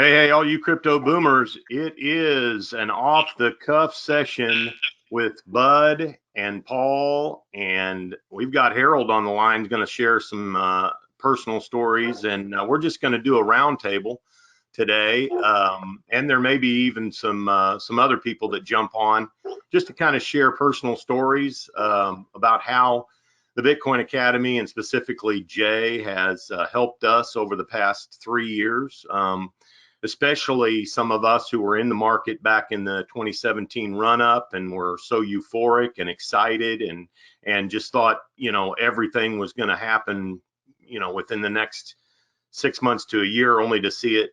Hey, all you crypto boomers, it is an off the cuff session with Bud and Paul, and we've got Harold on the line going to share some personal stories, and we're just going to do a roundtable today. And there may be even some other people that jump on just to kind of share personal stories about how the Bitcoin Academy and specifically Jay has helped us over the past 3 years. Especially some of us who were in the market back in the 2017 run up and were so euphoric and excited and just thought, everything was going to happen, within the next 6 months to a year, only to see it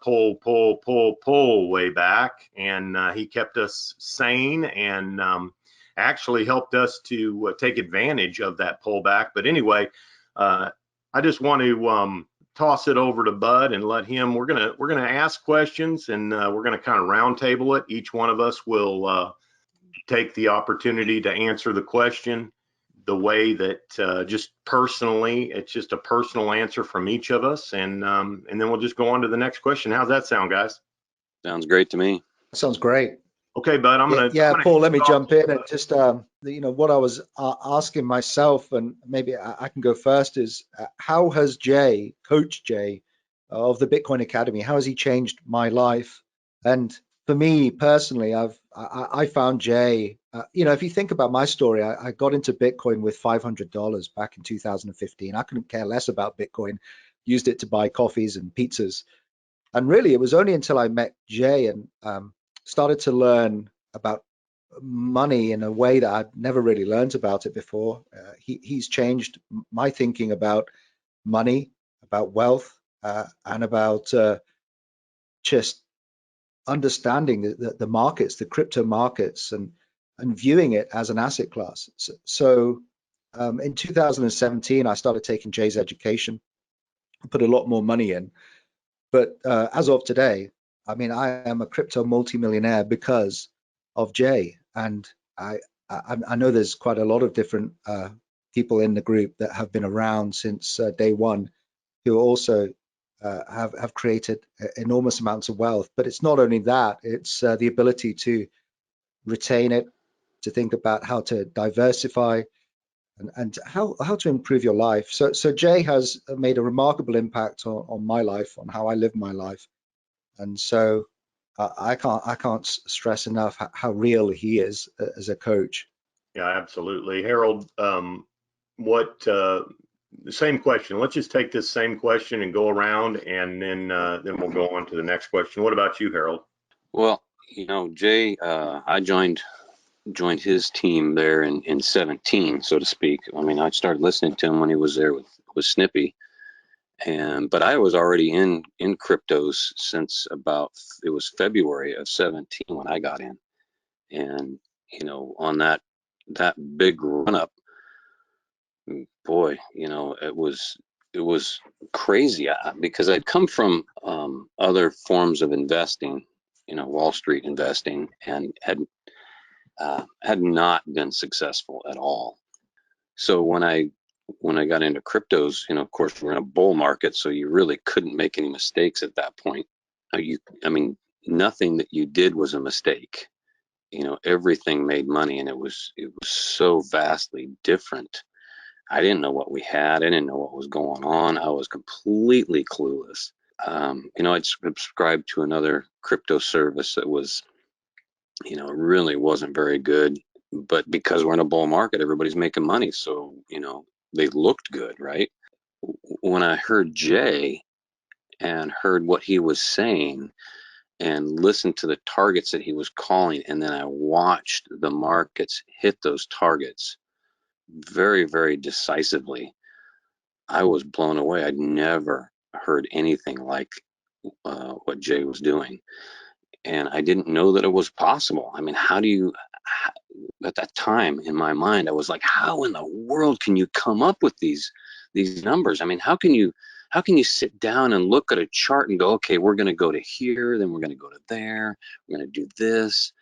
pull way back. And he kept us sane and actually helped us to take advantage of that pullback. But anyway, I just want to toss it over to Bud and let him. We're gonna ask questions, and we're gonna kind of roundtable it. Each one of us will take the opportunity to answer the question the way that just personally, it's just a personal answer from each of us, and then we'll just go on to the next question. How's that sound, guys? Sounds great to me. Sounds great. Okay, Bud, I'm gonna Paul, let me jump in and just what I was asking myself, and maybe I can go first, is how has Coach Jay of the Bitcoin Academy, how has he changed my life? And for me personally, I found Jay, if you think about my story, I got into Bitcoin with $500 back in 2015. I couldn't care less about Bitcoin, used it to buy coffees and pizzas. And really, it was only until I met Jay and started to learn about money in a way that I'd never really learned about it before. He's changed my thinking about money, about wealth, and about just understanding the markets, the crypto markets, and viewing it as an asset class. So in 2017, I started taking Jay's education, put a lot more money in. But as of today, I mean, I am a crypto multimillionaire because of Jay, and I know there's quite a lot of different people in the group that have been around since day one, who also have created enormous amounts of wealth. But it's not only that; it's the ability to retain it, to think about how to diversify, and how to improve your life. So Jay has made a remarkable impact on my life, on how I live my life. And so I can't stress enough how real he is as a coach. Yeah, absolutely. Harold, the same question. Let's just take this same question and go around, and then we'll go on to the next question. What about you, Harold? Well, Jay, I joined his team there in 17, so to speak. I mean, I started listening to him when he was there with Snippy. But I was already in cryptos since about, it was February of 17 when I got in. And, on that big run up, boy, it was crazy because I'd come from other forms of investing, Wall Street investing, and had not been successful at all. So when I got into cryptos, of course, we're in a bull market, so you really couldn't make any mistakes at that point. I mean, nothing that you did was a mistake. Everything made money, and it was so vastly different. I didn't know what we had. I didn't know what was going on. I was completely clueless. I'd subscribed to another crypto service that was, really wasn't very good. But because we're in a bull market, everybody's making money. So, they looked good, right? When I heard Jay and heard what he was saying and listened to the targets that he was calling, and then I watched the markets hit those targets very, very decisively, I was blown away. I'd never heard anything like what Jay was doing. And I didn't know that it was possible. I mean, at that time in my mind, I was like, how in the world can you come up with these numbers? I mean, how can you sit down and look at a chart and go, okay, we're going to go to here, then we're going to go to there, we're going to do this.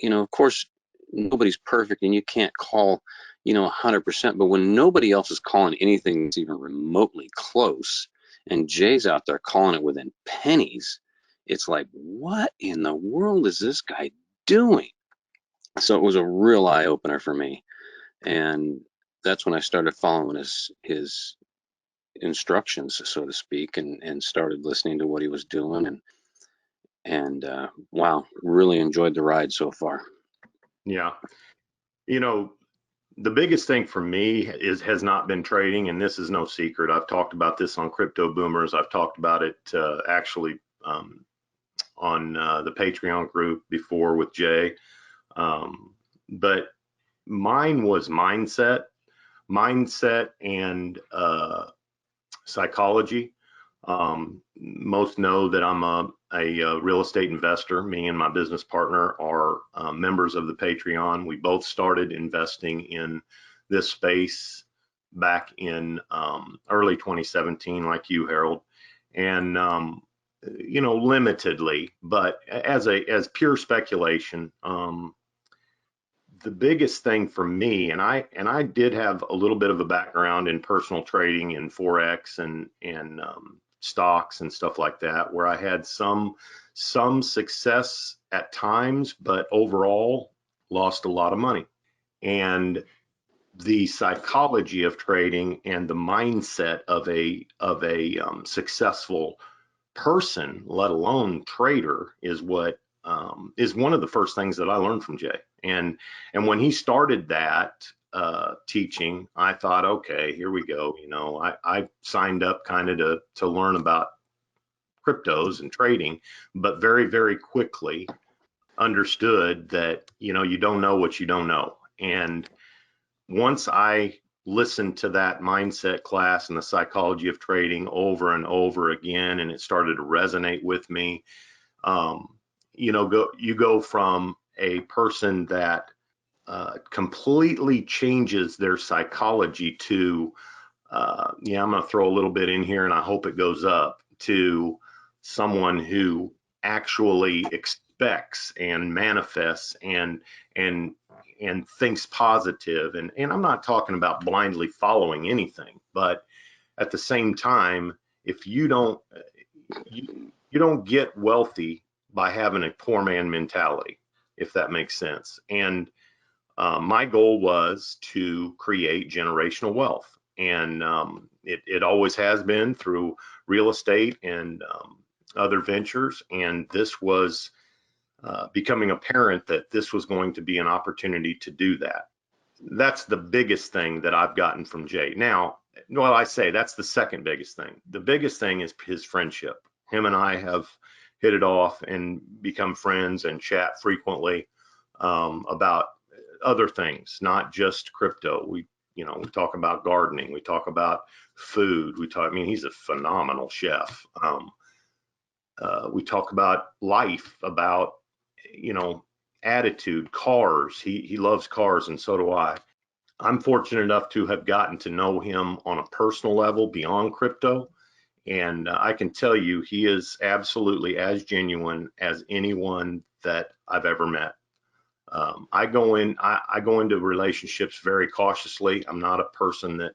Of course, nobody's perfect, and you can't call 100%, but when nobody else is calling anything that's even remotely close, and Jay's out there calling it within pennies. It's like, what in the world is this guy doing? So it was a real eye opener for me, and that's when I started following his instructions, so to speak, and started listening to what he was doing, and wow, really enjoyed the ride so far. Yeah. You know, the biggest thing for me has not been trading, and this is no secret. I've talked about this on Crypto Boomers. I've talked about it actually on the Patreon group before with Jay. But mine was mindset and psychology. Most know that I'm a real estate investor. Me and my business partner are members of the Patreon. We both started investing in this space back in early 2017, like you, Harold, and you know, limitedly, but as pure speculation. The biggest thing for me, and I did have a little bit of a background in personal trading and forex and stocks and stuff like that, where I had some success at times, but overall lost a lot of money. And the psychology of trading and the mindset of a successful person, let alone trader, is what is one of the first things that I learned from Jay. And when he started that teaching, I thought, okay, here we go. You know, I signed up kind of to learn about cryptos and trading, but very, very quickly understood that, you know, you don't know what you don't know. And once I listened to that mindset class and the psychology of trading over and over again, and it started to resonate with me, you know, you go from a person that completely changes their psychology to, yeah, I'm going to throw a little bit in here and I hope it goes up, to someone who actually expects and manifests and thinks positive. And I'm not talking about blindly following anything, but at the same time, if you don't get wealthy by having a poor man mentality, if that makes sense. And my goal was to create generational wealth, and it always has been through real estate and other ventures. And this was becoming apparent that this was going to be an opportunity to do that. That's the biggest thing that I've gotten from Jay. Now, well, I say that's the second biggest thing. The biggest thing is his friendship. Him and I have hit it off and become friends and chat frequently about other things, not just crypto. We talk about gardening, we talk about food, I mean, he's a phenomenal chef. We talk about life, about, you know, attitude, cars. He loves cars, and so do I. I'm fortunate enough to have gotten to know him on a personal level beyond crypto. And I can tell you, he is absolutely as genuine as anyone that I've ever met. I go into relationships very cautiously. I'm not a person that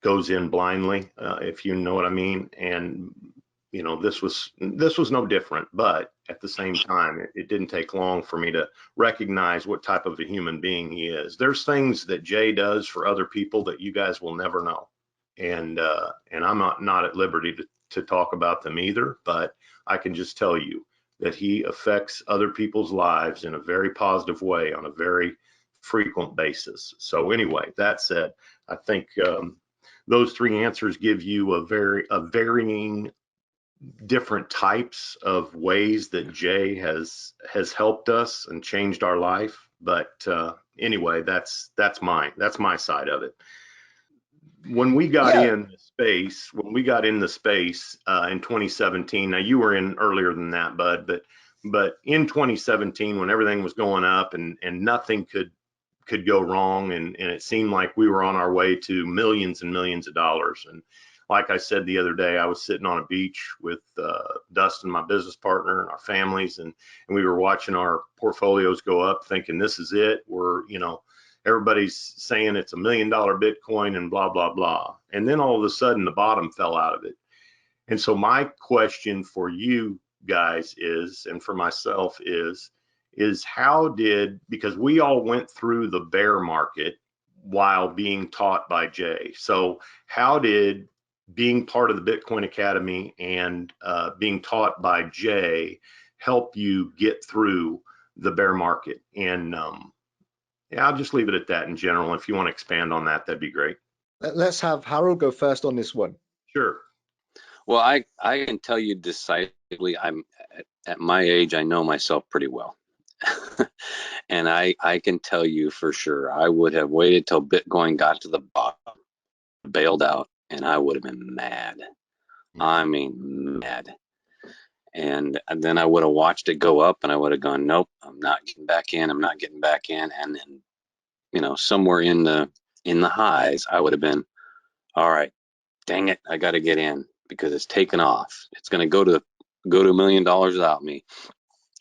goes in blindly, if you know what I mean. And you know, this was no different. But at the same time, it didn't take long for me to recognize what type of a human being he is. There's things that Jay does for other people that you guys will never know. And I'm not at liberty to talk about them either, but I can just tell you that he affects other people's lives in a very positive way on a very frequent basis. So anyway, that said, I think those three answers give you a varying different types of ways that Jay has helped us and changed our life. But anyway, that's my side of it. When we got in the space in 2017, now you were in earlier than that, Bud, but in 2017, when everything was going up and nothing could go wrong, and it seemed like we were on our way to millions and millions of dollars. And like I said the other day, I was sitting on a beach with Dustin, my business partner, and our families, and we were watching our portfolios go up, thinking this is it. Everybody's saying it's $1 million Bitcoin and blah, blah, blah. And then all of a sudden the bottom fell out of it. And so my question for you guys is, and for myself is how did, because we all went through the bear market while being taught by Jay. So how did being part of the Bitcoin Academy and being taught by Jay help you get through the bear market? And yeah, I'll just leave it at that in general. If you want to expand on that, that'd be great. Let's have Harold go first on this one. Sure. Well, I can tell you decisively, I'm at my age, I know myself pretty well. And I can tell you for sure, I would have waited till Bitcoin got to the bottom, bailed out, and I would have been mad. I mean, mad. And then I would have watched it go up and I would have gone, nope, I'm not getting back in. I'm not getting back in. And then, you know, somewhere in the highs, I would have been, all right, dang it, I got to get in because it's taken off. It's going to go to $1 million without me.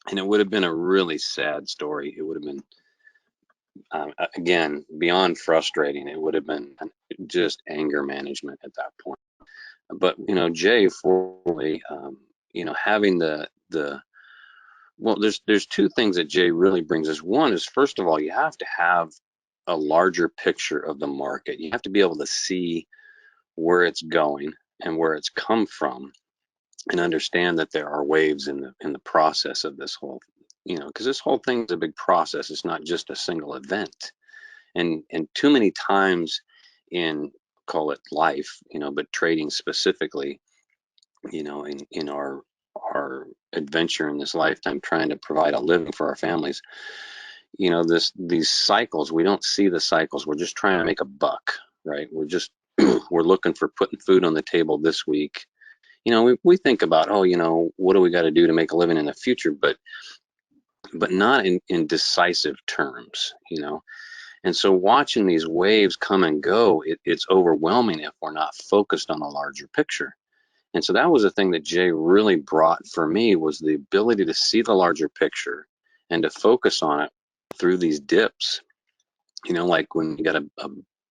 And it would have been a really sad story. It would have been, again, beyond frustrating. It would have been just anger management at that point. But, you know, Jay, fortunately, you know, having well, there's two things that Jay really brings us. One is, first of all, you have to have a larger picture of the market. You have to be able to see where it's going and where it's come from, and understand that there are waves in the process of this whole, you know, because this whole thing is a big process. It's not just a single event. And too many times in, call it life, you know, but trading specifically, you know, in our adventure in this lifetime, trying to provide a living for our families, you know, these cycles, we don't see the cycles. We're just trying to make a buck, right? We're just we're looking for putting food on the table this week. You know, we think about, oh, you know, what do we got to do to make a living in the future, but not in decisive terms, you know. And so watching these waves come and go, it's overwhelming if we're not focused on the larger picture. And so that was the thing that Jay really brought for me, was the ability to see the larger picture and to focus on it through these dips. You know, like when you got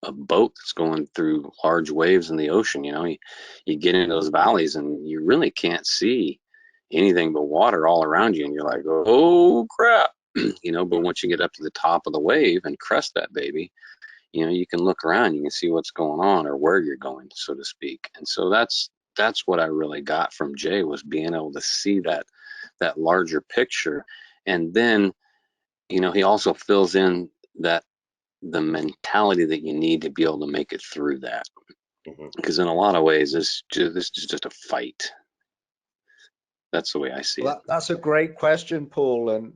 a boat that's going through large waves in the ocean, you know, you get into those valleys and you really can't see anything but water all around you. And you're like, oh crap, you know, but once you get up to the top of the wave and crest that baby, you know, you can look around, you can see what's going on or where you're going, so to speak. And so that's what I really got from Jay, was being able to see that larger picture. And then, you know, he also fills in that the mentality that you need to be able to make it through that. Because in a lot of ways, this is just a fight. That's the way I see it. That's a great question, Paul, and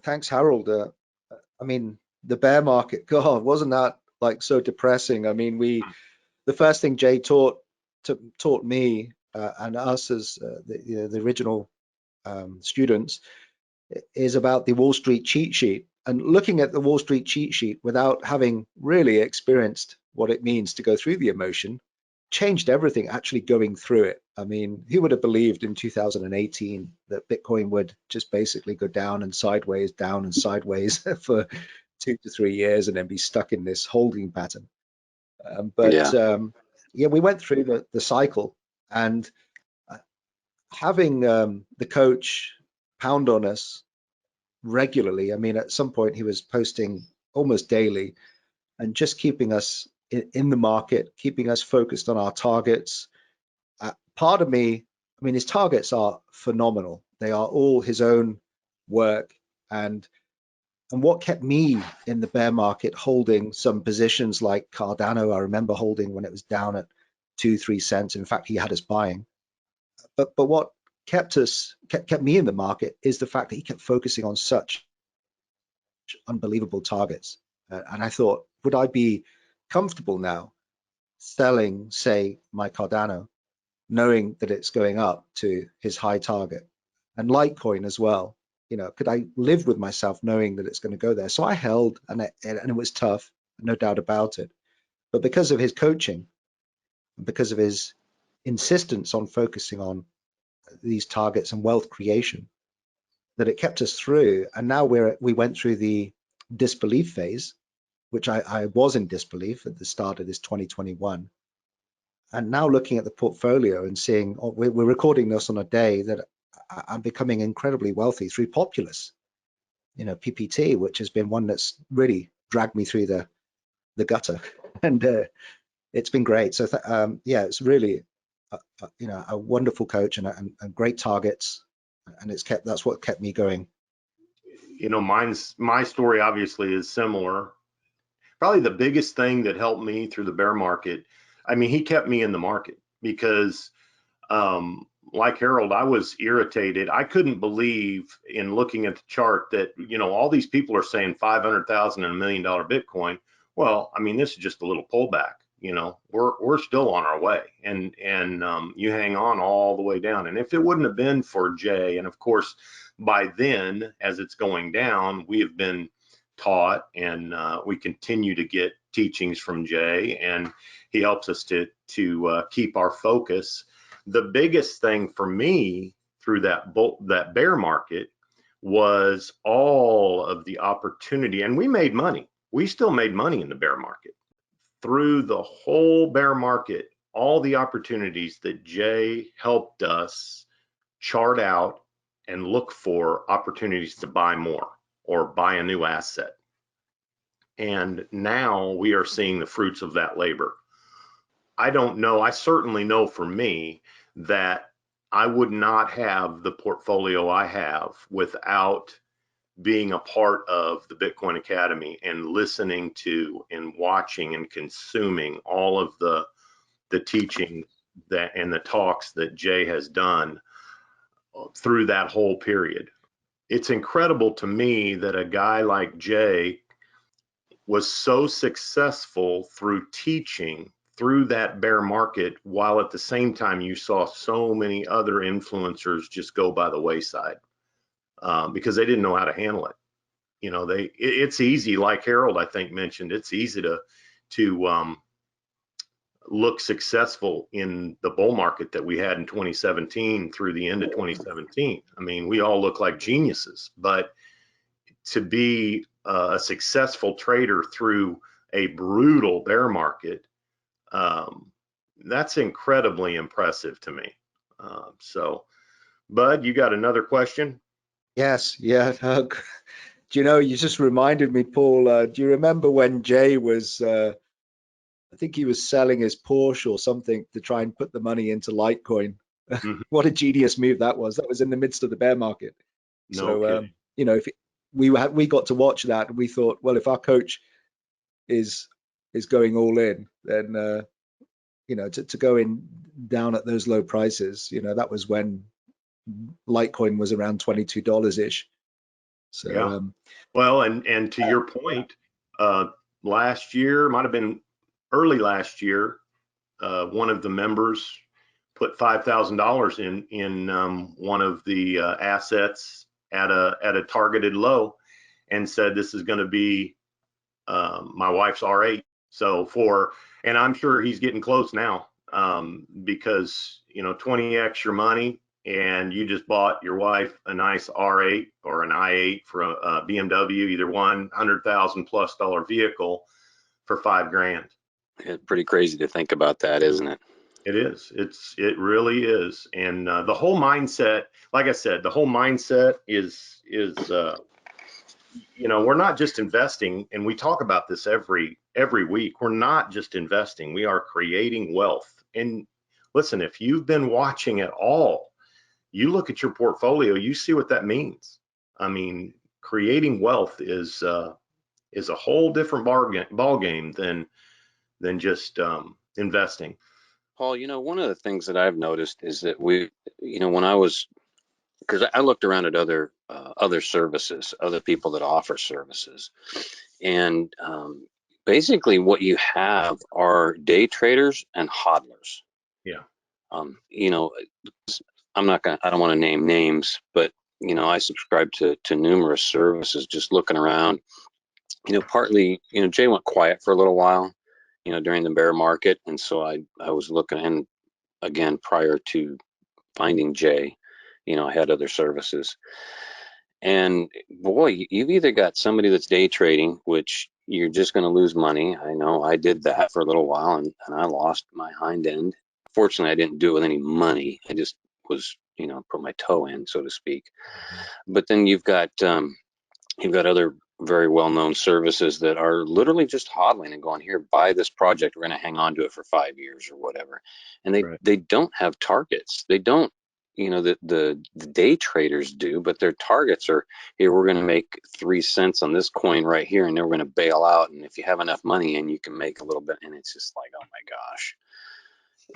thanks, Harold. I mean, the bear market, God, wasn't that like so depressing? I mean, the first thing Jay taught me and us as the original students is about the Wall Street cheat sheet. And looking at the Wall Street cheat sheet without having really experienced what it means to go through the emotion changed everything actually going through it. I mean, who would have believed in 2018 that Bitcoin would just basically go down and sideways for 2 to 3 years and then be stuck in this holding pattern? Yeah, we went through the cycle, and having the coach pound on us regularly. I mean, at some point he was posting almost daily and just keeping us in the market, keeping us focused on our targets. Part of me, I mean, his targets are phenomenal. They are all his own work. And what kept me in the bear market holding some positions like Cardano, I remember holding when it was down at 2-3 cents. In fact, he had us buying. But what kept me in the market is the fact that he kept focusing on such unbelievable targets. And I thought, would I be comfortable now selling, say, my Cardano, knowing that it's going up to his high target, and Litecoin as well? You know, could I live with myself knowing that it's going to go there? So I held, and it was tough, no doubt about it. But because of his coaching, because of his insistence on focusing on these targets and wealth creation, that it kept us through. And now we went through the disbelief phase, which I was in disbelief at the start of this 2021. and now looking at the portfolio and seeing, we're recording this on a day that I'm becoming incredibly wealthy through Populous, PPT, which has been one that's really dragged me through the gutter, and it's been great. So yeah, it's really a wonderful coach and great targets, and that's what kept me going. My story obviously is similar. Probably the biggest thing that helped me through the bear market, I mean, he kept me in the market because, like Harold, I was irritated. I couldn't believe in looking at the chart that, all these people are saying 500,000 and $1 million Bitcoin. Well, I mean, this is just a little pullback. We're still on our way, and you hang on all the way down. And if it wouldn't have been for Jay, and of course, by then, as it's going down, we have been taught, and we continue to get teachings from Jay, and he helps us to keep our focus. The biggest thing for me through that bear market was all of the opportunity, and we made money. We still made money in the bear market. Through the whole bear market, all the opportunities that Jay helped us chart out and look for opportunities to buy more or buy a new asset. And now we are seeing the fruits of that labor. I don't know, I certainly know for me that I would not have the portfolio I have without being a part of the Bitcoin Academy and listening to and watching and consuming all of the teaching and the talks that Jay has done through that whole period. It's incredible to me that a guy like Jay was so successful through teaching through that bear market, while at the same time you saw so many other influencers just go by the wayside because they didn't know how to handle it. It's easy, like Harold I think mentioned, it's easy to look successful in the bull market that we had in 2017 through the end of 2017. I mean, we all look like geniuses, but to be a successful trader through a brutal bear market, that's incredibly impressive to me. So, Bud, you got another question? Yes, yeah. You just reminded me, Paul. Do you remember when Jay was, I think he was selling his Porsche or something to try and put the money into Litecoin? Mm-hmm. What a genius move that was. That was in the midst of the bear market. No kidding. If we got to watch that, and we thought, well, if our coach is going all in, then to go in down at those low prices, that was when Litecoin was around $22 ish. So yeah. Well, and to your point, last year, might have been early last year, one of the members put $5,000 in one of the assets at a targeted low, and said this is going to be my wife's R8. So and I'm sure he's getting close now, because 20x your money, and you just bought your wife a nice R8 or an i8 for a BMW, either one, $100,000+ vehicle for $5,000. It's pretty crazy to think about that, isn't it? It is. It really is. And the whole mindset, like I said, the whole mindset is we're not just investing, and we talk about this every week. We're not just investing, we are creating wealth. And listen, if you've been watching at all, you look at your portfolio, you see what that means. I mean, creating wealth is a whole different ball game than just investing. Paul, one of the things that I've noticed is that when because I looked around at other services, other people that offer services, and basically what you have are day traders and hodlers. Yeah. I don't want to name names, but I subscribe to numerous services. Just looking around, partly, Jay went quiet for a little while, during the bear market, and so I was looking, and again, prior to finding Jay, I had other services, and boy, you've either got somebody that's day trading, which you're just going to lose money. I know I did that for a little while, and I lost my hind end. fortunately, I didn't do it with any money. I just was, put my toe in, so to speak. But then you've got other very well-known services that are literally just hodling and going, here, buy this project. We're going to hang on to it for 5 years or whatever. And they don't have targets. They don't, the day traders do, but their targets are, here, we're going to make 3 cents on this coin right here, and then we're going to bail out. And if you have enough money in, you can make a little bit. And it's just like, oh my gosh.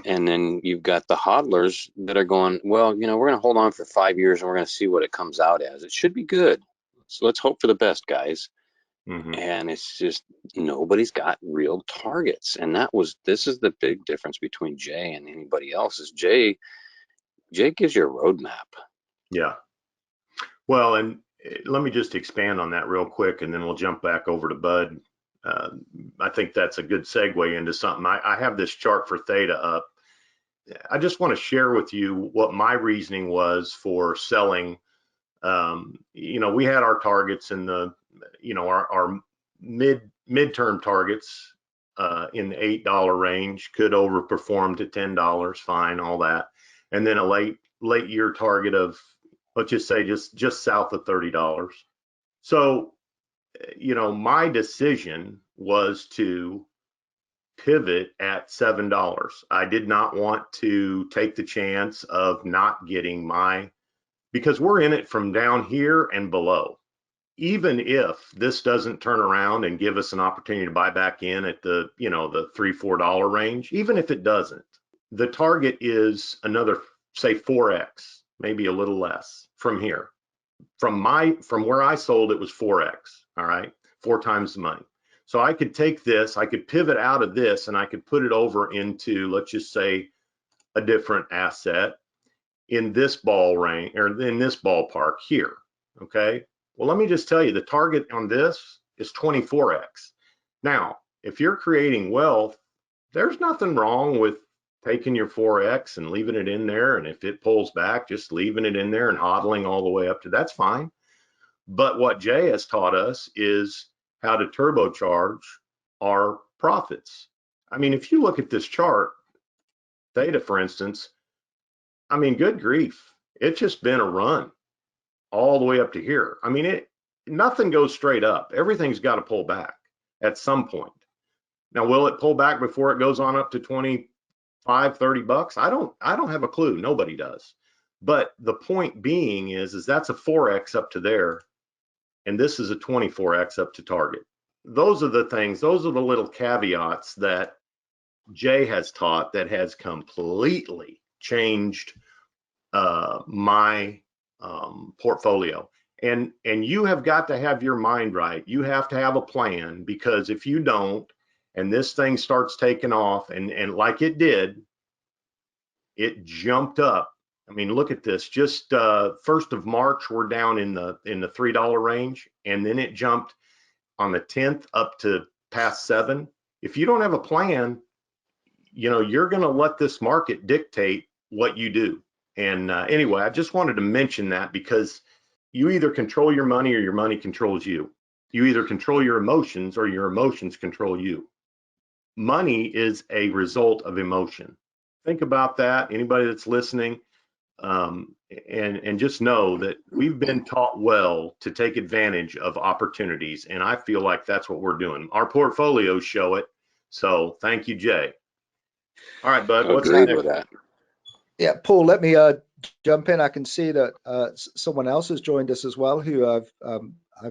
And then you've got the hodlers that are going, well, we're going to hold on for 5 years and we're going to see what it comes out as. It should be good. So let's hope for the best, guys. And it's just, nobody's got real targets. And this is the big difference between Jay and anybody else, is Jay gives you a roadmap. Yeah. Well, and let me just expand on that real quick, and then we'll jump back over to Bud. I think that's a good segue into something. I have this chart for Theta up. I just want to share with you what my reasoning was for selling. We had our targets in the, our midterm targets in the $8 range, could overperform to $10, fine, all that. And then a late year target of, let's just say just south of $30. So, my decision was to pivot at $7. I did not want to take the chance of not getting because we're in it from down here and below. Even if this doesn't turn around and give us an opportunity to buy back in at the, the $3-4 range, even if it doesn't, the target is another, say 4x, maybe a little less from here. From where I sold, it was 4x. All right, 4 times the money. So I could take this, I could pivot out of this, and I could put it over into, let's just say, a different asset in this ball range, or in this ballpark here. Okay. Well, let me just tell you, the target on this is 24x. Now, if you're creating wealth, there's nothing wrong with taking your 4x and leaving it in there. And if it pulls back, just leaving it in there and hodling all the way up to, that's fine. But what Jay has taught us is how to turbocharge our profits. I mean, if you look at this chart, Theta, for instance, I mean, good grief, it's just been a run all the way up to here. I mean, nothing goes straight up. Everything's got to pull back at some point. Now, will it pull back before it goes on up to 25, 30 bucks? I don't have a clue. Nobody does. But the point being is that's a 4x up to there, and this is a 24x up to target. Those are the things, those are the little caveats that Jay has taught that has completely changed my portfolio. And you have got to have your mind right. You have to have a plan, because if you don't, and this thing starts taking off, and like it did, it jumped up. I mean, look at this. Just 1st of March, we're down in the $3 range, and then it jumped on the 10th up to past 7. If you don't have a plan, you're going to let this market dictate what you do. And anyway, I just wanted to mention that, because you either control your money or your money controls you. You either control your emotions or your emotions control you. Money is a result of emotion. Think about that, anybody that's listening, and just know that we've been taught well to take advantage of opportunities, and I feel like that's what we're doing. Our portfolios show it. So thank you, Jay. All right, Bud, what's Agreed with that. Yeah, Paul, let me jump in. I can see that someone else has joined us as well, who I've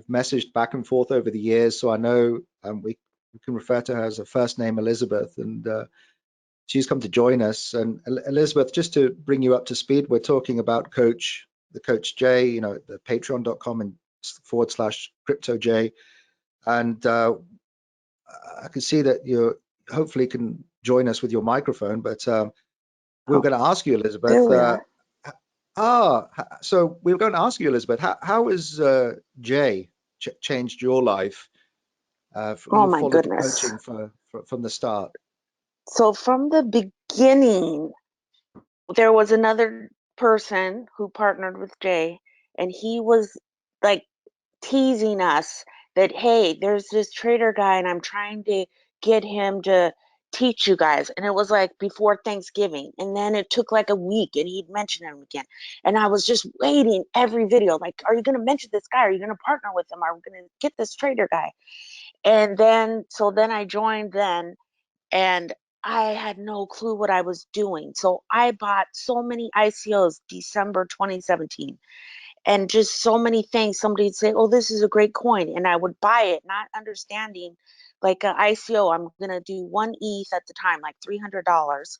messaged back and forth over the years. So I know we can refer to her as a first name, Elizabeth, and she's come to join us. And Elizabeth, just to bring you up to speed, we're talking about the Coach Jay, the patreon.com and /CryptoJ. And I can see that you hopefully can join us with your microphone, but we were going to ask you, Elizabeth. So we were going to ask you, Elizabeth, how has Jay changed your life? Oh my goodness! Coaching from the start. So from the beginning, there was another person who partnered with Jay, and he was like teasing us that, hey, there's this trader guy, and I'm trying to get him to teach you guys. And it was like before Thanksgiving. And then it took like a week and he'd mention him again. And I was just waiting every video, like, are you going to mention this guy? Are you going to partner with him? Are we going to get this trader guy? And then, so then I joined then, and I had no clue what I was doing. So I bought so many ICOs December 2017, and just so many things. Somebody'd say, oh, this is a great coin. And I would buy it, not understanding like an ICO, I'm going to do 1 ETH at the time, like $300.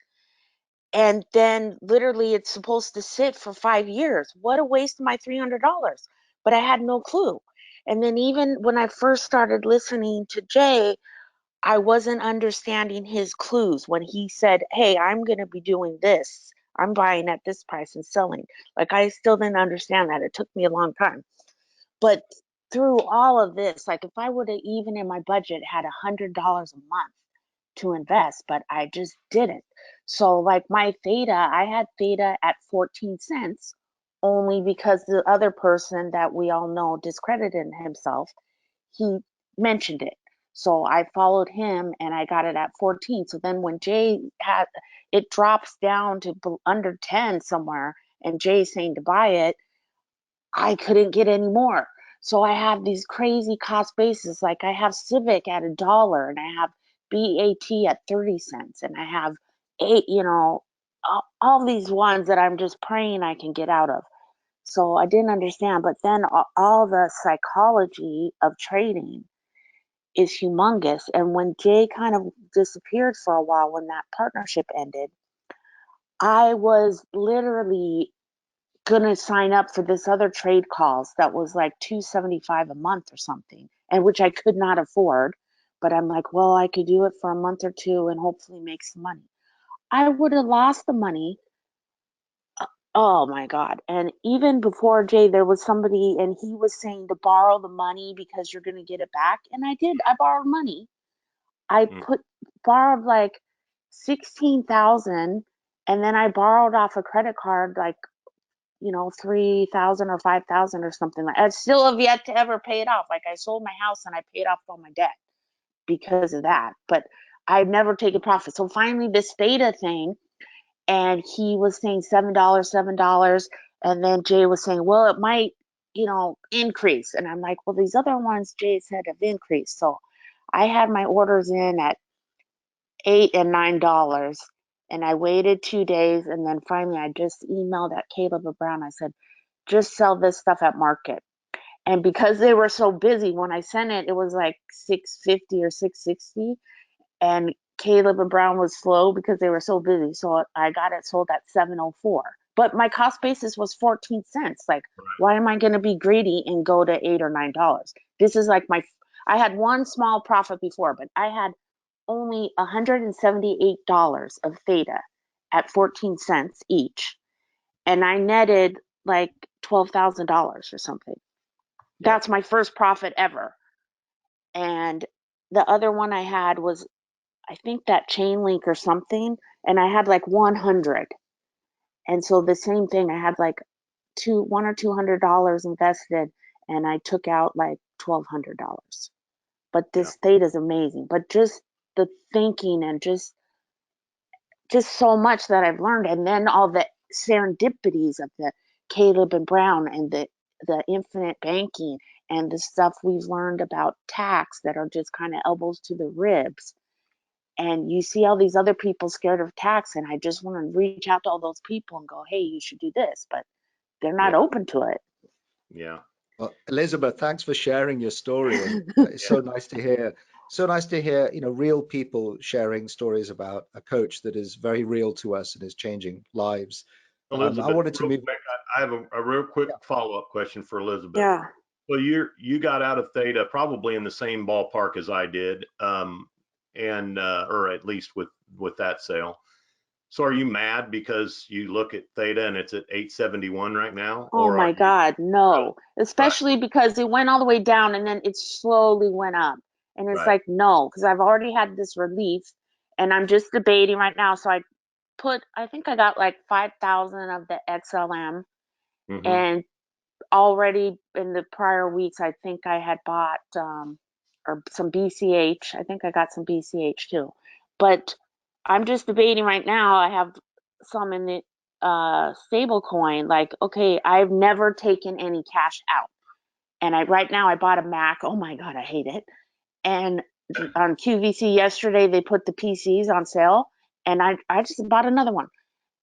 And then literally it's supposed to sit for 5 years. What a waste of my $300. But I had no clue. And then even when I first started listening to Jay, I wasn't understanding his clues when he said, hey, I'm going to be doing this. I'm buying at this price and selling. Like, I still didn't understand that. It took me a long time. But through all of this, like, if I would have even in my budget had $100 a month to invest, but I just didn't. So like my theta, I had theta at 14 cents only because the other person that we all know discredited himself, he mentioned it. So I followed him and I got it at 14. So then when Jay had, it drops down to under 10 somewhere and Jay's saying to buy it, I couldn't get any more. So I have these crazy cost bases. Like I have Civic at $1 and I have BAT at 30 cents and I have all these ones that I'm just praying I can get out of. So I didn't understand. But then all the psychology of trading is humongous. And when Jay kind of disappeared for a while, when that partnership ended, I was literally gonna sign up for this other trade calls that was like $275 a month or something, and which I could not afford. But I'm like, well, I could do it for a month or two and hopefully make some money. I would have lost the money. Oh my God. And even before Jay, there was somebody and he was saying to borrow the money because you're going to get it back. And I did. I borrowed money. I borrowed like 16,000 and then I borrowed off a credit card like 3,000 or 5,000 or something like. I still have yet to ever pay it off. Like I sold my house and I paid off all my debt because of that. But I've never taken profit. So finally this theta thing, and he was saying $7, $7. And then Jay was saying, well, it might, increase. And I'm like, well, these other ones Jay said have increased. So I had my orders in at $8 and $9. And I waited 2 days. And then finally I just emailed at Caleb Brown. I said, just sell this stuff at market. And because they were so busy, when I sent it, it was like 650 or 660. And Caleb and Brown was slow because they were so busy. So I got it sold at 704. But my cost basis was 14 cents. Like, why am I going to be greedy and go to $8 or $9? This is like I had one small profit before, but I had only $178 of theta at 14 cents each. And I netted like $12,000 or something. Yeah. That's my first profit ever. And the other one I had was, I think that Chainlink or something, and I had like 100. And so the same thing, I had like $100 or $200 invested, and I took out like $1,200. But this theta is amazing. But just the thinking and just so much that I've learned, and then all the serendipities of the Caleb and Brown and the infinite banking and the stuff we've learned about tax that are just kind of elbows to the ribs. And you see all these other people scared of tax, and I just want to reach out to all those people and go, hey, you should do this, but they're not open to it. Yeah. Well, Elizabeth, thanks for sharing your story. And it's so nice to hear. So nice to hear, real people sharing stories about a coach that is very real to us and is changing lives. Elizabeth, I wanted to move. Quick, I have a real quick follow-up question for Elizabeth. Yeah. Well, you got out of theta probably in the same ballpark as I did, or at least with that sale. So are you mad because you look at theta and it's at 871 right now? Oh my God, no. Especially because it went all the way down and then it slowly went up. And it's like, no, because I've already had this relief and I'm just debating right now. So I think I got like 5,000 of the XLM, and already in the prior weeks, I think I had bought or some BCH. I think I got some BCH too. But I'm just debating right now. I have some in the stable coin. Like, okay, I've never taken any cash out. And right now I bought a Mac. Oh my God, I hate it. And on QVC yesterday, they put the PCs on sale, and I just bought another one.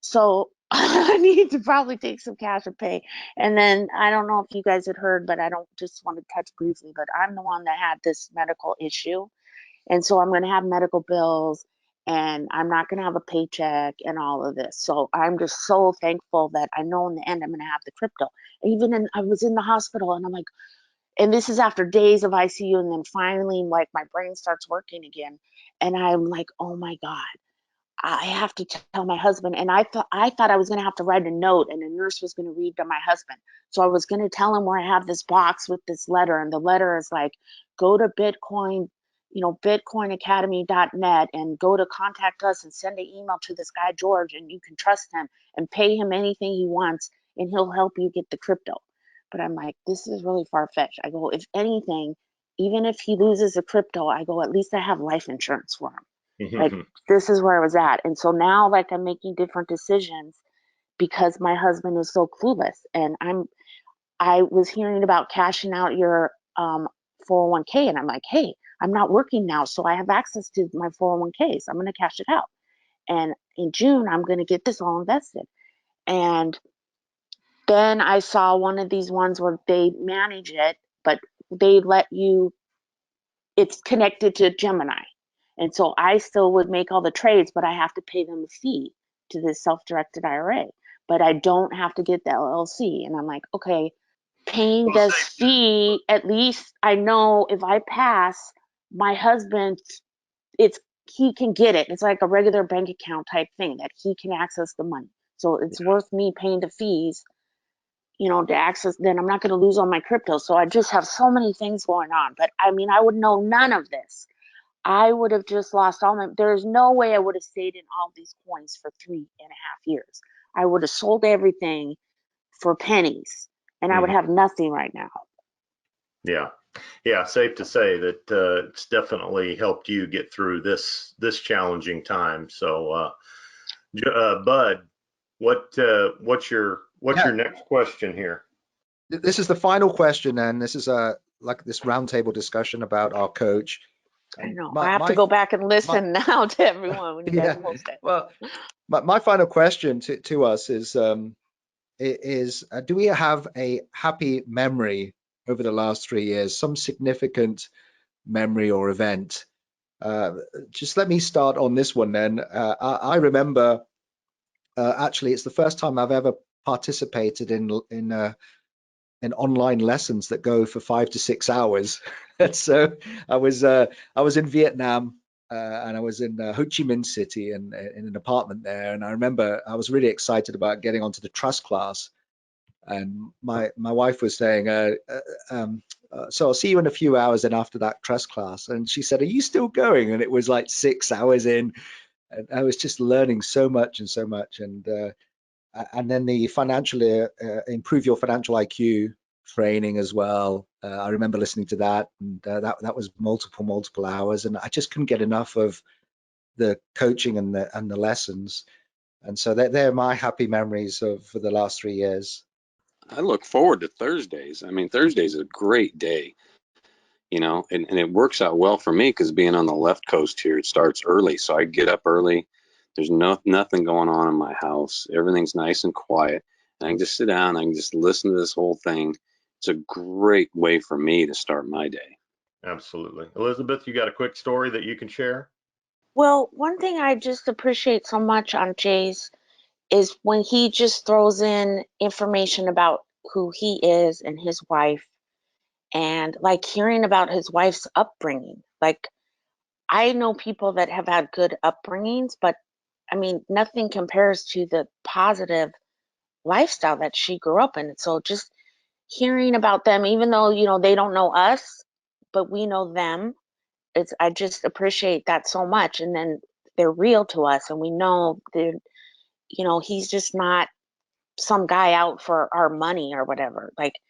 So I need to probably take some cash and pay. And then I don't know if you guys had heard, but I don't just want to touch briefly, but I'm the one that had this medical issue. And so I'm going to have medical bills, and I'm not going to have a paycheck and all of this. So I'm just so thankful that I know in the end I'm going to have the crypto. I was in the hospital, and I'm like, and this is after days of ICU, and then finally, like, my brain starts working again, and I'm like, oh my God, I have to tell my husband. And I thought I was going to have to write a note, and a nurse was going to read to my husband. So I was going to tell him where I have this box with this letter, and the letter is like, go to Bitcoin, bitcoinacademy.net, and go to contact us and send an email to this guy George, and you can trust him and pay him anything he wants, and he'll help you get the crypto. But I'm like, this is really far-fetched. I go, if anything, even if he loses the crypto, I go, at least I have life insurance for him. Like, this is where I was at. And so now, like, I'm making different decisions because my husband is so clueless. And I was hearing about cashing out your 401k, and I'm like, hey, I'm not working now, so I have access to my 401k, so I'm going to cash it out. And in June, I'm going to get this all invested. And then I saw one of these ones where they manage it, but they let you, it's connected to Gemini. And so I still would make all the trades, but I have to pay them a fee to this self-directed IRA. But I don't have to get the LLC. And I'm like, okay, paying this fee, at least I know if I pass, my husband, he can get it. It's like a regular bank account type thing that he can access the money. So it's worth me paying the fees, to access. Then I'm not going to lose all my crypto. So I just have so many things going on. But I mean, I would know none of this. I would have just lost all my, there's no way I would have stayed in all these coins for 3.5 years. I would have sold everything for pennies, and I would have nothing right now. Yeah, safe to say that it's definitely helped you get through this challenging time. So, Bud, what's your next question here? This is the final question, and this is like this roundtable discussion about our coach. I know. I have to go back and listen now to everyone when you guys post it. Well, my final question to us is do we have a happy memory over the last 3 years, some significant memory or event? Just let me start on this one then. I remember, actually, it's the first time I've ever participated in online lessons that go for 5 to 6 hours. So I was in Vietnam, and I was in Ho Chi Minh City and in an apartment there. And I remember I was really excited about getting onto the trust class. And my wife was saying, so I'll see you in a few hours and after that trust class. And she said, are you still going? And it was like 6 hours in, and I was just learning so much and so much. And then the financial improve your financial IQ training as well. I remember listening to that, and that was multiple hours, and I just couldn't get enough of the coaching and the lessons. And so they're my happy memories for the last 3 years. I look forward to Thursdays. I mean, Thursday's a great day, and it works out well for me because being on the left coast here, it starts early. So I get up early. There's nothing going on in my house. Everything's nice and quiet. And I can just sit down. I can just listen to this whole thing. It's a great way for me to start my day. Absolutely. Elizabeth, you got a quick story that you can share? Well, one thing I just appreciate so much on Jay's is when he just throws in information about who he is and his wife, and like hearing about his wife's upbringing. Like, I know people that have had good upbringings, but I mean, nothing compares to the positive lifestyle that she grew up in. So just hearing about them, even though, they don't know us, but we know them, I just appreciate that so much. And then they're real to us, and we know he's just not some guy out for our money or whatever. Like,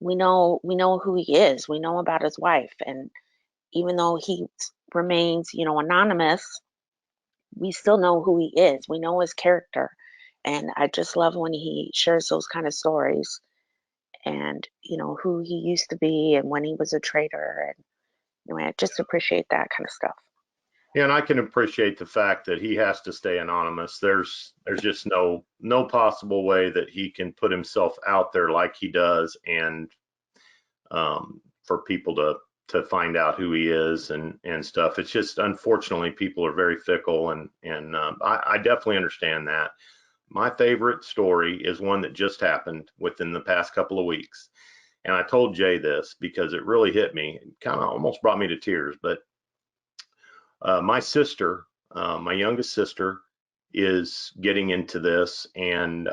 we know who he is. We know about his wife, and even though he remains, anonymous, we still know who he is. We know his character. And I just love when he shares those kind of stories and, who he used to be and when he was a traitor. And I just appreciate that kind of stuff. Yeah, and I can appreciate the fact that he has to stay anonymous. There's just no possible way that he can put himself out there like he does, and for people to find out who he is and stuff. It's just, unfortunately, people are very fickle, and I definitely understand that. My favorite story is one that just happened within the past couple of weeks, and I told Jay this because it really hit me. It kind of almost brought me to tears, but my sister, my youngest sister, is getting into this, and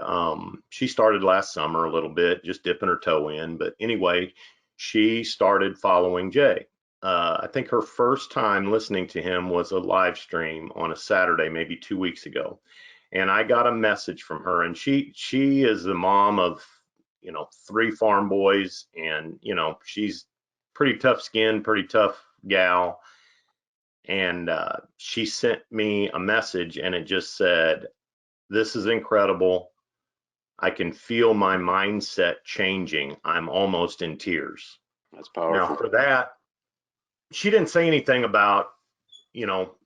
she started last summer a little bit, just dipping her toe in. But anyway, she started following Jay. I think her first time listening to him was a live stream on a Saturday, maybe 2 weeks ago. And I got a message from her, and she is the mom of 3 farm boys, and she's pretty tough skinned, pretty tough gal. And she sent me a message, and it just said, "This is incredible. I can feel my mindset changing. I'm almost in tears." That's Now, powerful. for that, she didn't say anything about,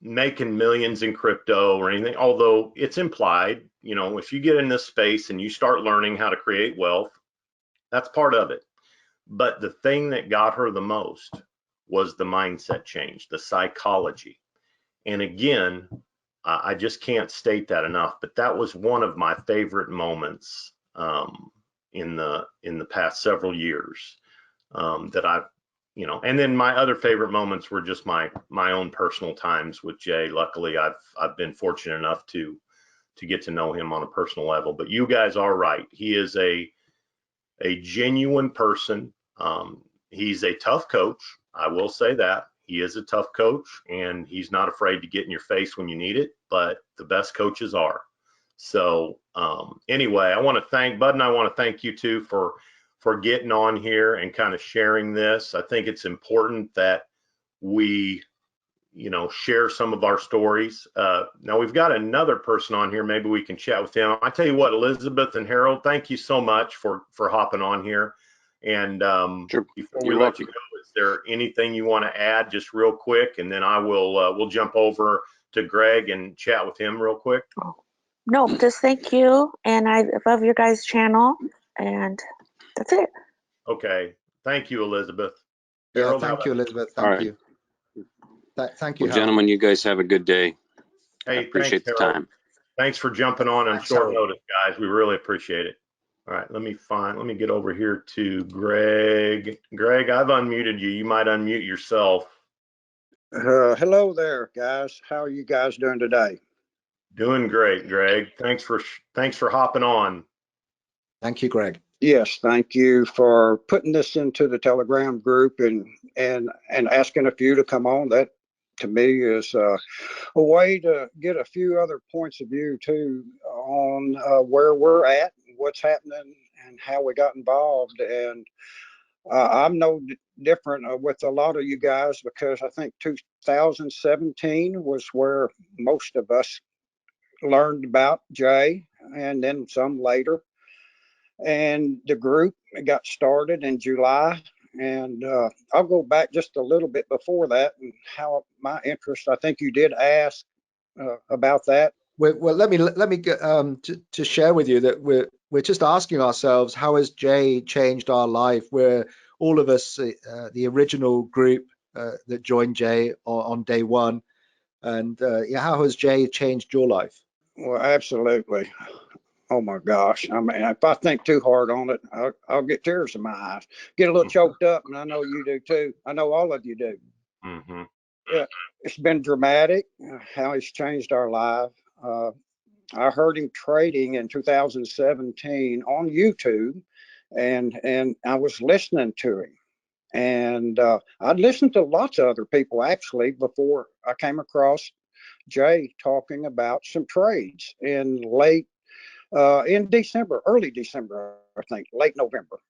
making millions in crypto or anything, although it's implied. If you get in this space and you start learning how to create wealth, that's part of it. But the thing that got her the most was the mindset change, the psychology. And again, I just can't state that enough, but that was one of my favorite moments in the past several years, that I've, and then my other favorite moments were just my own personal times with Jay. Luckily, I've been fortunate enough to get to know him on a personal level. But you guys are right. He is a genuine person. He's a tough coach. I will say that. He is a tough coach, and he's not afraid to get in your face when you need it, but the best coaches are. So anyway, I want to thank Bud, and I want to thank you too for getting on here and kind of sharing this. I think it's important that we, share some of our stories. Now we've got another person on here. Maybe we can chat with him. I tell you what, Elizabeth and Harold, thank you so much for hopping on here. And Sure. before we You're let welcome. you go, is there anything you want to add just real quick? And then I will, we'll jump over to Greg and chat with him real quick. No, just thank you. And I love your guys' channel. And that's it. Okay. Thank you, Elizabeth. Yeah, Harold, thank you, Elizabeth. All Thank right. you. Thank you, Well, Harold. gentlemen, you guys have a good day. I Hey, appreciate thanks, the Harold. time. Thanks for jumping on Thanks, short Harold. notice, guys. We really appreciate it. All right, let me get over here to Greg. Greg, I've unmuted you. You might unmute yourself. Hello there, guys. How are you guys doing today? Doing great, Greg. Thanks for hopping on. Thank you, Greg. Yes, thank you for putting this into the Telegram group and asking a few to come on. That to me is a way to get a few other points of view too on where we're at, what's happening, and how we got involved. And I'm no different with a lot of you guys, because I think 2017 was where most of us learned about Jay, and then some later. And the group got started in July. And I'll go back just a little bit before that and how my interest, I think you did ask about that. Well, let me get, to share with you that we're just asking ourselves, how has Jay changed our life? We're all of us the original group that joined Jay on day one, and how has Jay changed your life? Well, absolutely. Oh my gosh. I mean, if I think too hard on it, I'll get tears in my eyes, get a little choked up, and I know you do too. I know all of you do. Mm-hmm. Yeah, it's been dramatic how he's changed our life. I heard him trading in 2017 on YouTube, and I was listening to him. And I'd listened to lots of other people actually before I came across Jay talking about some trades in December, early December, I think, late November.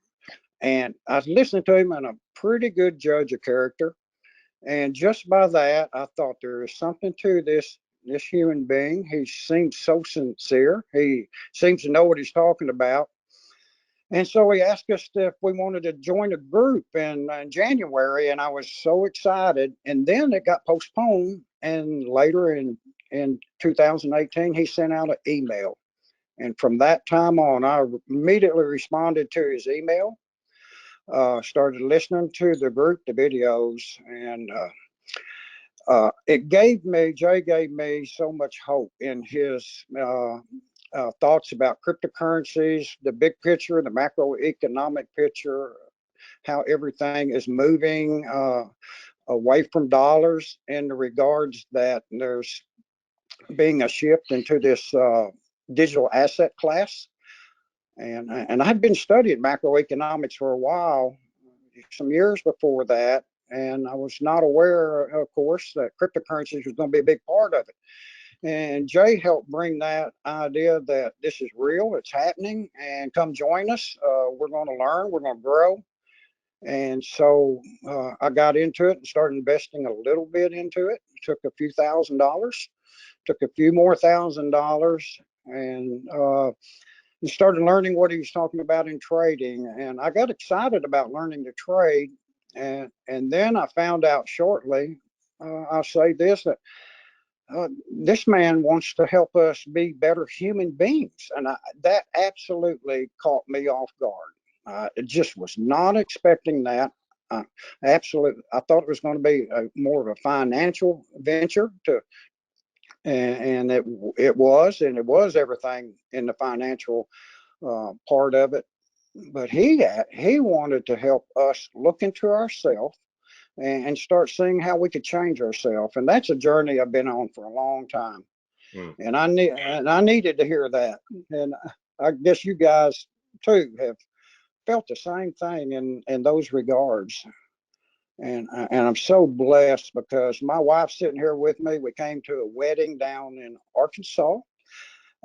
And I was listening to him, and a pretty good judge of character. And just by that, I thought there is something to this this human being. He seems so sincere. He seems to know what he's talking about. And so he asked us if we wanted to join a group in January, and I was so excited. And then it got postponed. And later in 2018, he sent out an email. And from that time on, I immediately responded to his email, started listening to the group, the videos, and Jay gave me so much hope in his thoughts about cryptocurrencies, the big picture, the macroeconomic picture, how everything is moving away from dollars in the regards that there's being a shift into this digital asset class. And I've been studying macroeconomics for a while, some years before that, and I was not aware, of course, that cryptocurrencies was going to be a big part of it. And Jay helped bring that idea that this is real, it's happening, and come join us. We're going to learn, we're going to grow. And so I got into it and started investing a little bit into it. Took a few $1,000s, took a few more $1,000s, and started learning what he was talking about in trading. And I got excited about learning to trade. And then I found out shortly, I'll say this, that this man wants to help us be better human beings. And that absolutely caught me off guard. It just was not expecting that. Absolutely. I thought it was going to be more of a financial venture and it was everything in the financial part of it. But he wanted to help us look into ourselves and start seeing how we could change ourselves. And that's a journey I've been on for a long time. And I needed to hear that. And I guess you guys too have felt the same thing in those regards. And I'm so blessed because my wife's sitting here with me. We came to a wedding down in Arkansas,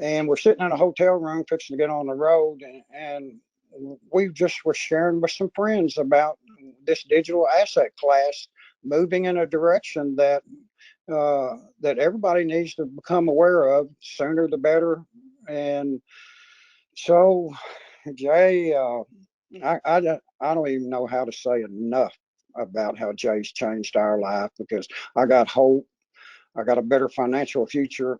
and we're sitting in a hotel room fixing to get on the road, and we just were sharing with some friends about this digital asset class moving in a direction that that everybody needs to become aware of. Sooner the better. And so, Jay, I don't even know how to say enough about how Jay's changed our life, because I got hope. I got a better financial future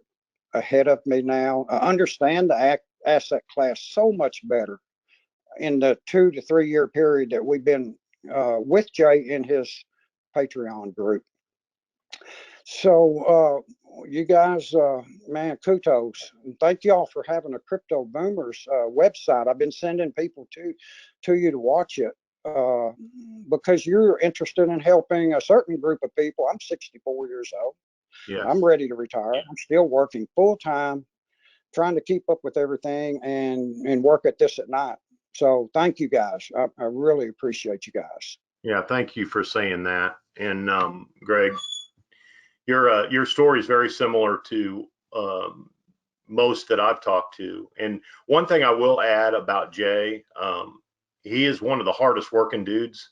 ahead of me now. I understand the asset class so much better in the 2 to 3 year period that we've been with Jay in his Patreon group. So you guys, man, kudos. And thank y'all for having a Crypto Boomers website. I've been sending people to you to watch it because you're interested in helping a certain group of people. I'm 64 years old. Yes. I'm ready to retire. I'm still working full time, trying to keep up with everything and work at this at night. So thank you guys. I really appreciate you guys. Yeah, thank you for saying that. And Greg, your story is very similar to most that I've talked to. And one thing I will add about Jay, he is one of the hardest working dudes.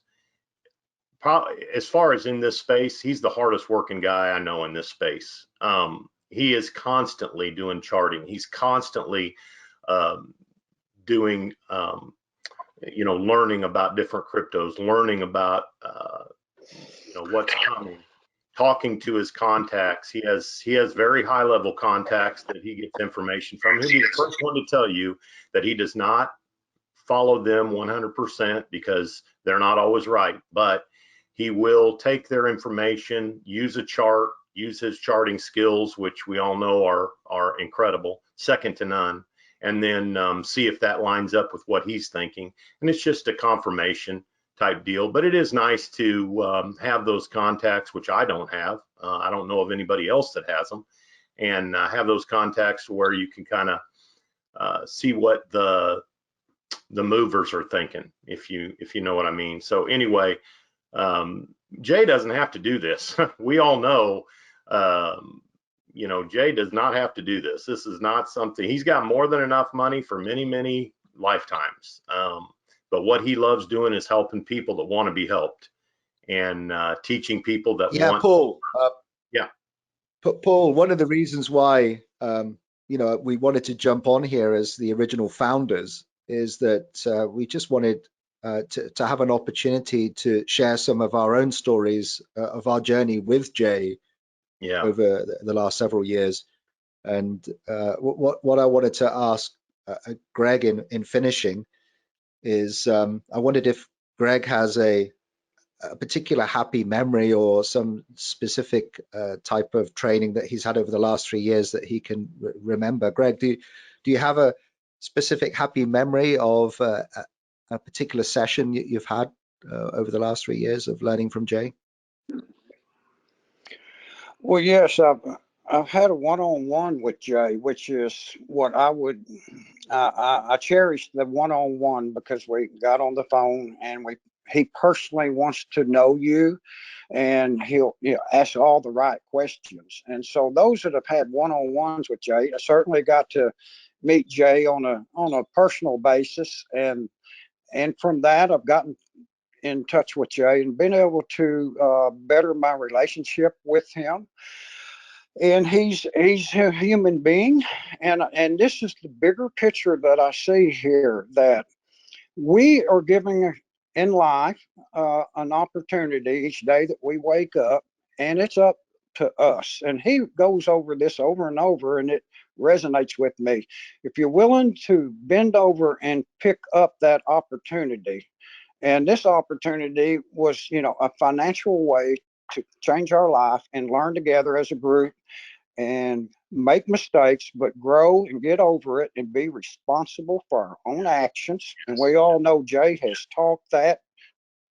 Probably, as far as in this space, he's the hardest working guy I know in this space. He is constantly doing charting. He's constantly doing, learning about different cryptos, learning about, what's coming, talking to his contacts. He has very high level contacts that he gets information from. He'll be the first one to tell you that he does not follow them 100% because they're not always right, but he will take their information, use a chart, use his charting skills, which we all know are incredible, second to none, and then see if that lines up with what he's thinking. And it's just a confirmation type deal, but it is nice to have those contacts, which I don't have. I don't know of anybody else that has them, and have those contacts where you can kind of see what the movers are thinking, if you know what I mean. So anyway, Jay doesn't have to do this. We all know, Jay does not have to do this. This is not something, he's got more than enough money for many, many lifetimes. But what he loves doing is helping people that want to be helped and teaching people that want. Paul. Paul, one of the reasons why we wanted to jump on here as the original founders is that we just wanted to have an opportunity to share some of our own stories of our journey with Jay over the last several years. And what I wanted to ask Greg in finishing is I wondered if Greg has a particular happy memory or some specific type of training that he's had over the last 3 years that he can remember. Greg, do you have a specific happy memory of a particular session you've had over the last 3 years of learning from Jay? Well, yes, I've had a one-on-one with Jay, which is what I cherish the one-on-one because we got on the phone and he personally wants to know you, and he'll ask all the right questions. And so those that have had one-on-ones with Jay, I certainly got to meet Jay on a personal basis, and from that I've gotten in touch with Jay and been able to better my relationship with him. And he's a human being, and this is the bigger picture that I see here, that we are giving in life an opportunity each day that we wake up, and it's up to us. And he goes over this over and over, and it resonates with me. If you're willing to bend over and pick up that opportunity, and this opportunity was, a financial way to change our life and learn together as a group and make mistakes, but grow and get over it and be responsible for our own actions. And we all know Jay has talked that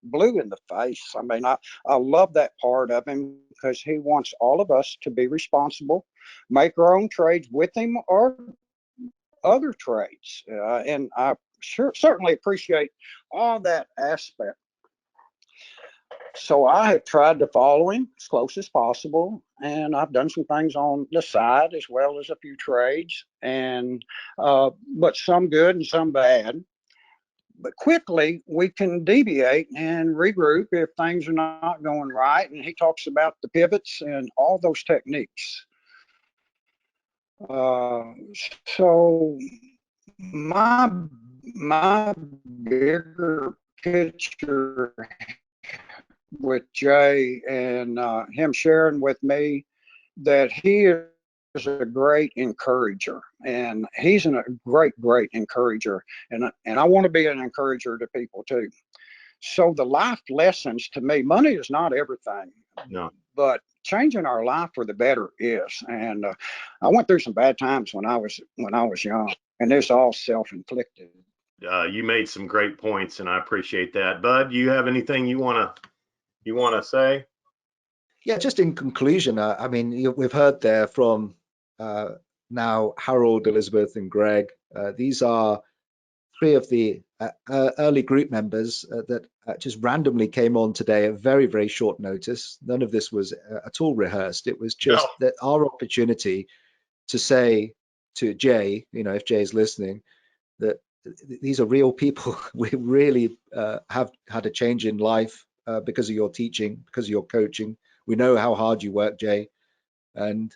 blue in the face. I mean, I love that part of him because he wants all of us to be responsible, make our own trades with him or other trades. And I certainly appreciate all that aspect. So I have tried to follow him as close as possible, and I've done some things on the side as well as a few trades, and but some good and some bad. But quickly we can deviate and regroup if things are not going right. And he talks about the pivots and all those techniques. So my bigger picture with Jay and him sharing with me that he is a great encourager, and he's a great encourager, and I want to be an encourager to people too. So the life lessons, to me, money is not everything. No. But changing our life for the better is. And I went through some bad times when I was young, and it's all self-inflicted. You made some great points, and I appreciate that. Bud, do you have anything you want to say? Yeah, just in conclusion, I mean, we've heard there from now Harold, Elizabeth, and Greg. These are three of the early group members that just randomly came on today at very, very short notice. None of this was at all rehearsed. It was just that our opportunity to say to Jay, if Jay is listening, that these are real people. We really have had a change in life because of your teaching, because of your coaching. We know how hard you work, Jay, and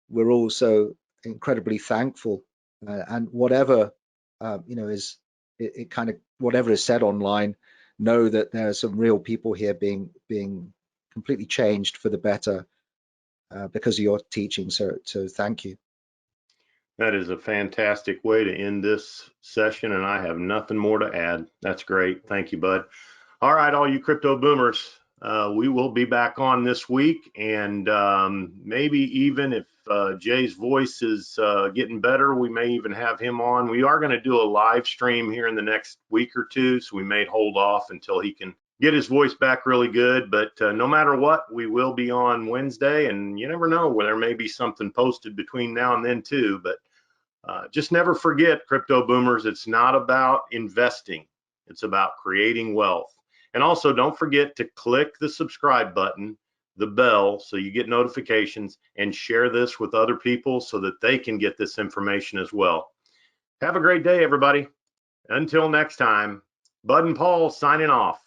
we're also incredibly thankful. And whatever is it kind of whatever is said online, know that there are some real people here being completely changed for the better because of your teaching. So thank you. That is a fantastic way to end this session, and I have nothing more to add. That's great. Thank you, Bud. All right, all you crypto boomers, we will be back on this week, and maybe even if Jay's voice is getting better, we may even have him on. We are going to do a live stream here in the next week or two, so we may hold off until he can get his voice back really good. But no matter what, we will be on Wednesday, and you never know where there may be something posted between now and then too. But just never forget, crypto boomers, it's not about investing. It's about creating wealth. And also don't forget to click the subscribe button, the bell, so you get notifications, and share this with other people so that they can get this information as well. Have a great day, everybody. Until next time, Bud and Paul signing off.